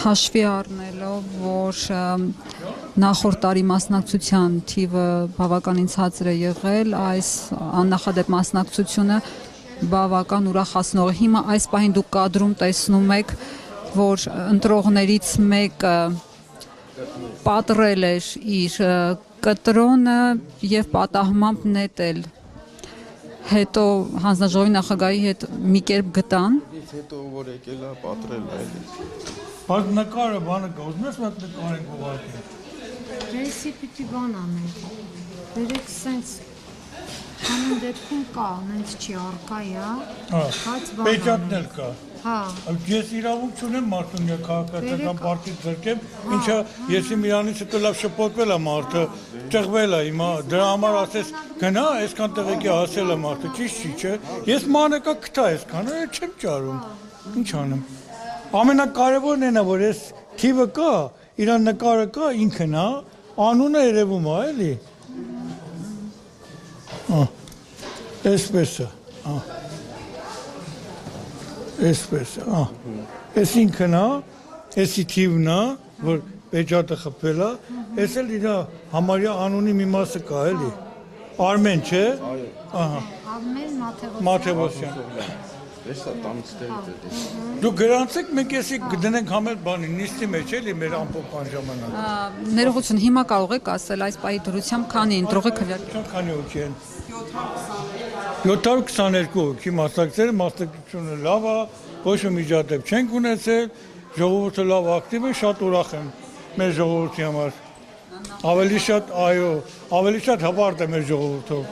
Հաշվի առնելով, որ նախորդ տարի մասնակցության թիվը բավականին ցածր է եղել, այս աննախադեպ մասնակցությունը բավական ուրախացնող է։ Հիմա այս պահին դուք կադրում տեսնում եք, որ ընտրողներից մեկը պատռել էր իր կտրոնը եւ պատահմամբ նետել։ Հետո հանձնաժողովի նախագահի հետ մի կերպ գտան։ Հետո որ եկել է պատրել այլի։ Բայց նկարը բանը կա, ուզում ես մոտ նկարենք ուղղակի։ Ռեյսի պիտի բան անել։ Բերեք սենց հանուն դեպքում կա, նենց չի արկա է, բայց բան Պեջատն էլ կա։ Հա։ Ես իրավունք չունեմ մարդուն քաղաքացիական պարտից զրկեմ, ինչա ես իմ իրանից հետո լավ շփոթվել է մարդը, ճղվել է հիմա, դրա համար ասես գնա, այսքան տեղեկի հասել է մարդը, ճիշտ չի, չէ։ Ես մանեկա կտա այսքան, չեմ ճարում։ Ինչ անեմ։ Ամենակարևորն այն է, որ այս թիվը կա, իրան նկարը կա, ինքն է, անունը երևում է, էլի։ Այսպես է, այսպես է, այս ինքն է, այսի թիվն է, որ պեջատը խփել է, այս էլ իր համարյա անունի մի մասը կա, էլի։ Արմեն, չէ։ Արմեն Մաթևոսյան։ Էսա տանստերից է։ Դուք գրանցեք, մենք էսի գտնենք համել բանի, նիստի մեջ էլի մեր ամփոփման ժամանակ։ Ներողություն, հիմա կարող եք ասել այս պահի դրությամբ քանի ընտրող եք քվեարկել։ Քանի հոգի են։ 722 հոգի մասնակցել, մասնակցությունը լավ է, ոչ մի միջադեպ չենք ունեցել, ժողովուրդը լավ ակտիվ է, շատ ուրախ եմ մեր ժողովրդի համար։ Ավելի շատ, այո, ավելի շատ հպարտ է մեր ժողովուրդով,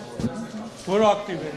որ ակտիվ է։